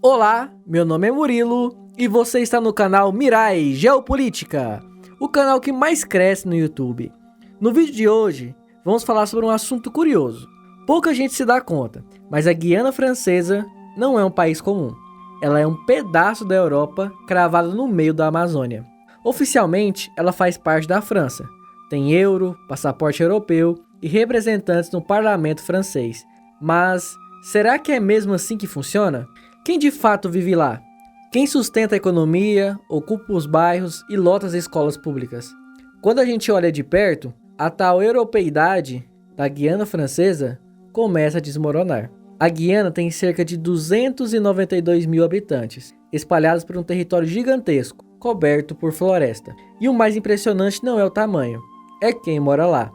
Olá, meu nome é Murilo e você está no canal Mirai Geopolítica, o canal que mais cresce no YouTube. No vídeo de hoje, vamos falar sobre um assunto curioso. Pouca gente se dá conta, mas a Guiana Francesa não é um país comum. Ela é um pedaço da Europa cravado no meio da Amazônia. Oficialmente, ela faz parte da França. Tem euro, passaporte europeu e representantes no parlamento francês. Mas será que é mesmo assim que funciona? Quem de fato vive lá? Quem sustenta a economia, ocupa os bairros e lota as escolas públicas? Quando a gente olha de perto, a tal europeidade da Guiana Francesa começa a desmoronar. A Guiana tem cerca de 292 mil habitantes, espalhados por um território gigantesco, coberto por floresta. E o mais impressionante não é o tamanho, é quem mora lá.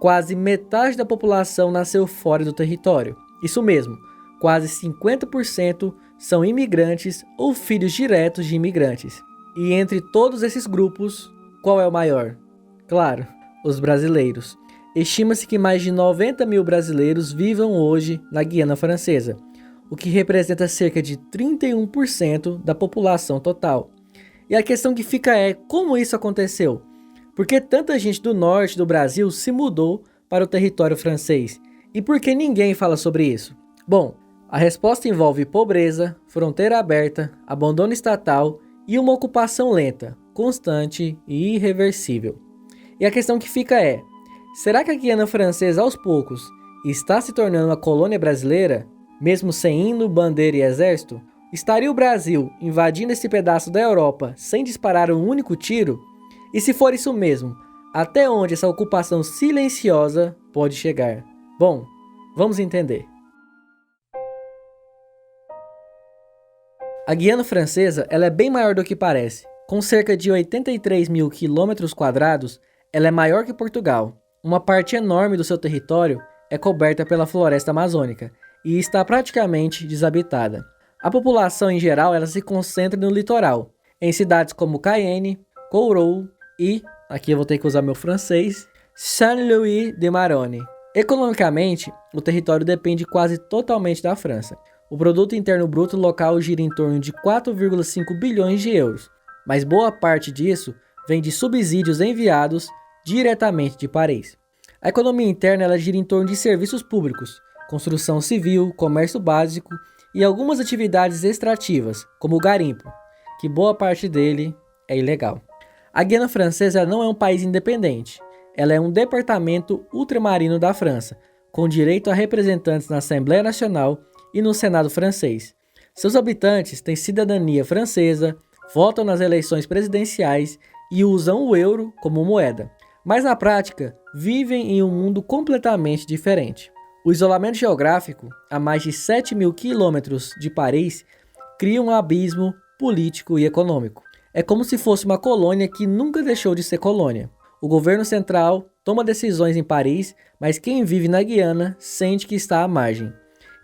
Quase metade da população nasceu fora do território. Isso mesmo, quase 50% são imigrantes ou filhos diretos de imigrantes. E entre todos esses grupos, qual é o maior? Claro, os brasileiros. Estima-se que mais de 90 mil brasileiros vivam hoje na Guiana Francesa, o que representa cerca de 31% da população total. E a questão que fica é, como isso aconteceu? Por que tanta gente do norte do Brasil se mudou para o território francês? E por que ninguém fala sobre isso? Bom, a resposta envolve pobreza, fronteira aberta, abandono estatal e uma ocupação lenta, constante e irreversível. E a questão que fica é, será que a Guiana Francesa aos poucos está se tornando uma colônia brasileira, mesmo sem hino, bandeira e exército? Estaria o Brasil invadindo esse pedaço da Europa sem disparar um único tiro? E se for isso mesmo, até onde essa ocupação silenciosa pode chegar? Bom, vamos entender. A Guiana Francesa ela é bem maior do que parece. Com cerca de 83 mil quilômetros quadrados, ela é maior que Portugal. Uma parte enorme do seu território é coberta pela floresta amazônica e está praticamente desabitada. A população em geral ela se concentra no litoral, em cidades como Cayenne, Kourou e, aqui eu vou ter que usar meu francês, Saint-Louis-de-Maroni. Economicamente, o território depende quase totalmente da França. O produto interno bruto local gira em torno de 4,5 bilhões de euros, mas boa parte disso vem de subsídios enviados diretamente de Paris. A economia interna ela gira em torno de serviços públicos, construção civil, comércio básico e algumas atividades extrativas, como o garimpo, que boa parte dele é ilegal. A Guiana Francesa não é um país independente, ela é um departamento ultramarino da França, com direito a representantes na Assembleia Nacional e no Senado francês. Seus habitantes têm cidadania francesa, votam nas eleições presidenciais e usam o euro como moeda. Mas na prática, vivem em um mundo completamente diferente. O isolamento geográfico, a mais de 7 mil quilômetros de Paris, cria um abismo político e econômico. É como se fosse uma colônia que nunca deixou de ser colônia. O governo central toma decisões em Paris, mas quem vive na Guiana sente que está à margem.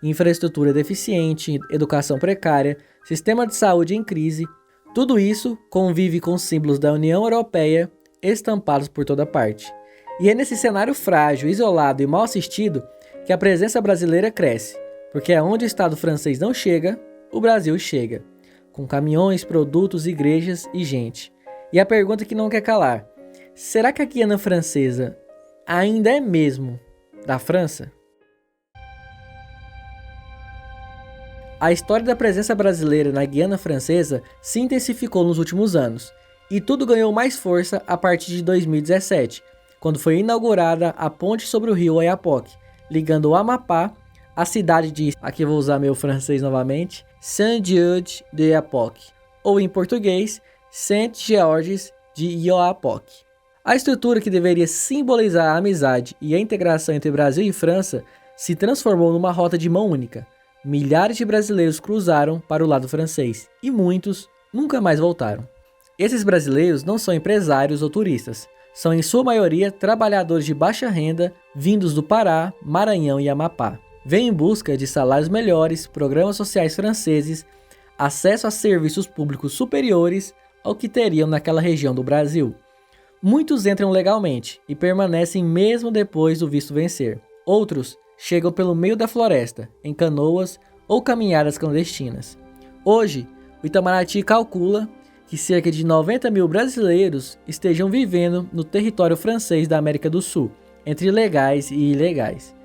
Infraestrutura deficiente, educação precária, sistema de saúde em crise, tudo isso convive com símbolos da União Europeia estampados por toda parte. E é nesse cenário frágil, isolado e mal assistido que a presença brasileira cresce, porque aonde o Estado francês não chega, o Brasil chega, com caminhões, produtos, igrejas e gente. E a pergunta que não quer calar, será que a Guiana Francesa ainda é mesmo da França? A história da presença brasileira na Guiana Francesa se intensificou nos últimos anos, e tudo ganhou mais força a partir de 2017, quando foi inaugurada a ponte sobre o rio Oiapoque, ligando o Amapá à cidade de, aqui vou usar meu francês novamente, Saint-Dié-de-Oiapoque, ou em português, Saint-Georges de Oiapoque. A estrutura que deveria simbolizar a amizade e a integração entre Brasil e França se transformou numa rota de mão única. Milhares de brasileiros cruzaram para o lado francês e muitos nunca mais voltaram. Esses brasileiros não são empresários ou turistas, são em sua maioria trabalhadores de baixa renda vindos do Pará, Maranhão e Amapá. Vêm em busca de salários melhores, programas sociais franceses, acesso a serviços públicos superiores ao que teriam naquela região do Brasil. Muitos entram legalmente e permanecem mesmo depois do visto vencer. Outros chegam pelo meio da floresta, em canoas ou caminhadas clandestinas. Hoje, o Itamaraty calcula que cerca de 90 mil brasileiros estejam vivendo no território francês da América do Sul, entre legais e ilegais.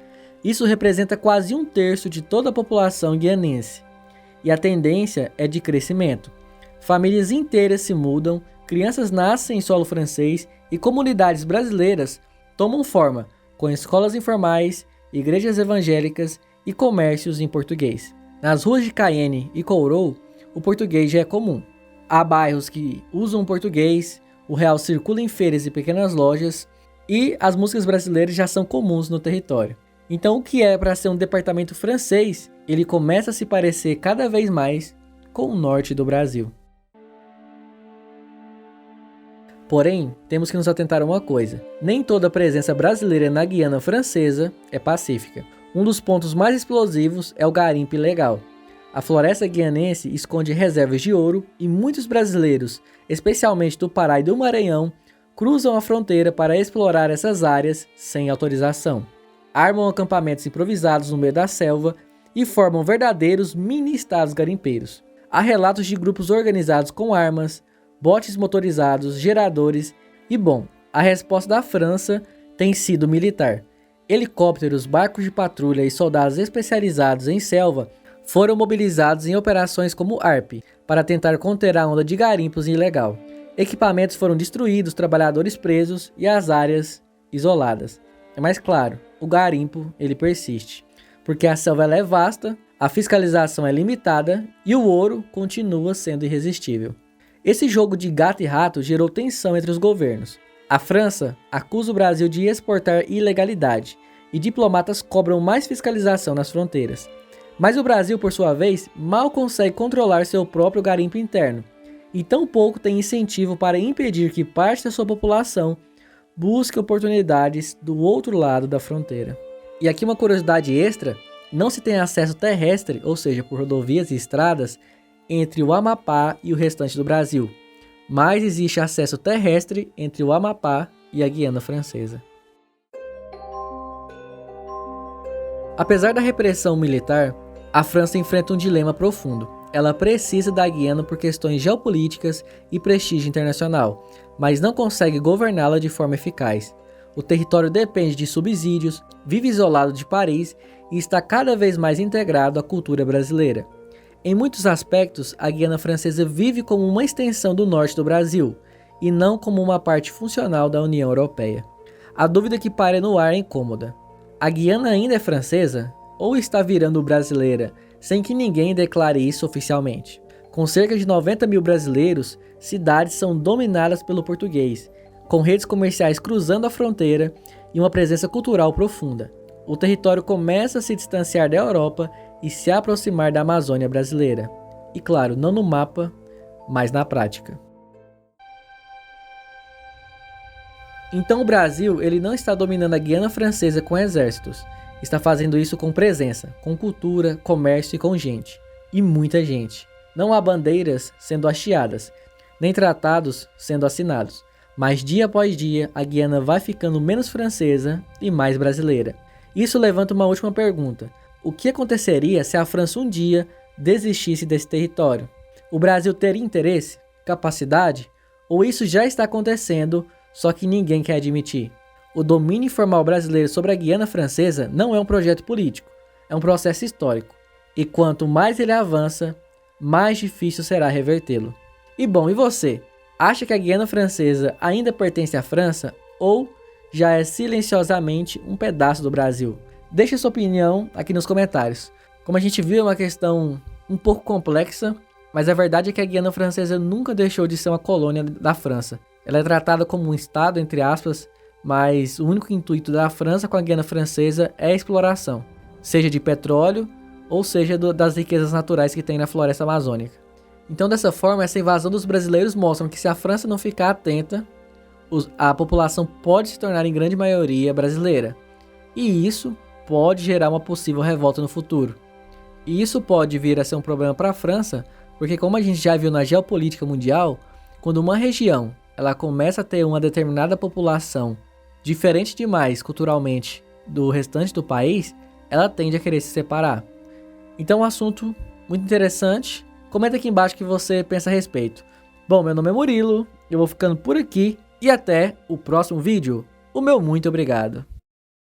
Isso representa quase 1/3 de toda a população guianense. E a tendência é de crescimento. Famílias inteiras se mudam, crianças nascem em solo francês e comunidades brasileiras tomam forma, com escolas informais, igrejas evangélicas e comércios em português. Nas ruas de Cayenne e Kourou, o português já é comum. Há bairros que usam o português, o real circula em feiras e pequenas lojas e as músicas brasileiras já são comuns no território. Então, o que é para ser um departamento francês, ele começa a se parecer cada vez mais com o norte do Brasil. Porém, temos que nos atentar a uma coisa: nem toda a presença brasileira na Guiana Francesa é pacífica. Um dos pontos mais explosivos é o garimpo ilegal. A floresta guianense esconde reservas de ouro e muitos brasileiros, especialmente do Pará e do Maranhão, cruzam a fronteira para explorar essas áreas sem autorização. Armam acampamentos improvisados no meio da selva e formam verdadeiros mini-estados garimpeiros. Há relatos de grupos organizados com armas, botes motorizados, geradores e, bom, a resposta da França tem sido militar. Helicópteros, barcos de patrulha e soldados especializados em selva foram mobilizados em operações como ARP para tentar conter a onda de garimpos ilegal. Equipamentos foram destruídos, trabalhadores presos e as áreas isoladas. Mas claro, o garimpo ele persiste, porque a selva ela é vasta, a fiscalização é limitada e o ouro continua sendo irresistível. Esse jogo de gato e rato gerou tensão entre os governos. A França acusa o Brasil de exportar ilegalidade e diplomatas cobram mais fiscalização nas fronteiras. Mas o Brasil, por sua vez, mal consegue controlar seu próprio garimpo interno e tampouco tem incentivo para impedir que parte da sua população busque oportunidades do outro lado da fronteira. E aqui uma curiosidade extra: não se tem acesso terrestre, ou seja, por rodovias e estradas, entre o Amapá e o restante do Brasil, mas existe acesso terrestre entre o Amapá e a Guiana Francesa. Apesar da repressão militar, a França enfrenta um dilema profundo. Ela precisa da Guiana por questões geopolíticas e prestígio internacional, mas não consegue governá-la de forma eficaz. O território depende de subsídios, vive isolado de Paris e está cada vez mais integrado à cultura brasileira. Em muitos aspectos, a Guiana Francesa vive como uma extensão do norte do Brasil, e não como uma parte funcional da União Europeia. A dúvida que paira no ar é incômoda. A Guiana ainda é francesa? Ou está virando brasileira, sem que ninguém declare isso oficialmente? Com cerca de 90 mil brasileiros, cidades são dominadas pelo português, com redes comerciais cruzando a fronteira e uma presença cultural profunda. O território começa a se distanciar da Europa e se aproximar da Amazônia brasileira. E claro, não no mapa, mas na prática. Então o Brasil ele não está dominando a Guiana Francesa com exércitos. Está fazendo isso com presença, com cultura, comércio e com gente. E muita gente. Não há bandeiras sendo hasteadas, nem tratados sendo assinados. Mas dia após dia, a Guiana vai ficando menos francesa e mais brasileira. Isso levanta uma última pergunta. O que aconteceria se a França um dia desistisse desse território? O Brasil teria interesse, capacidade? Ou isso já está acontecendo, só que ninguém quer admitir? O domínio informal brasileiro sobre a Guiana Francesa não é um projeto político, é um processo histórico. E quanto mais ele avança, mais difícil será revertê-lo. E bom, e você? Acha que a Guiana Francesa ainda pertence à França ou já é silenciosamente um pedaço do Brasil? Deixe sua opinião aqui nos comentários. Como a gente viu, é uma questão um pouco complexa, mas a verdade é que a Guiana Francesa nunca deixou de ser uma colônia da França. Ela é tratada como um estado, entre aspas, mas o único intuito da França com a Guiana Francesa é a exploração, seja de petróleo ou seja das riquezas naturais que tem na floresta amazônica. Então, dessa forma, essa invasão dos brasileiros mostra que se a França não ficar atenta, a população pode se tornar em grande maioria brasileira. E isso pode gerar uma possível revolta no futuro. E isso pode vir a ser um problema para a França, porque como a gente já viu na geopolítica mundial, quando uma região ela começa a ter uma determinada população diferente demais culturalmente do restante do país, ela tende a querer se separar. Então, um assunto muito interessante, Comenta aqui embaixo o que você pensa a respeito. Bom, meu nome é Murilo, eu vou ficando por aqui e até o próximo vídeo. O meu muito obrigado.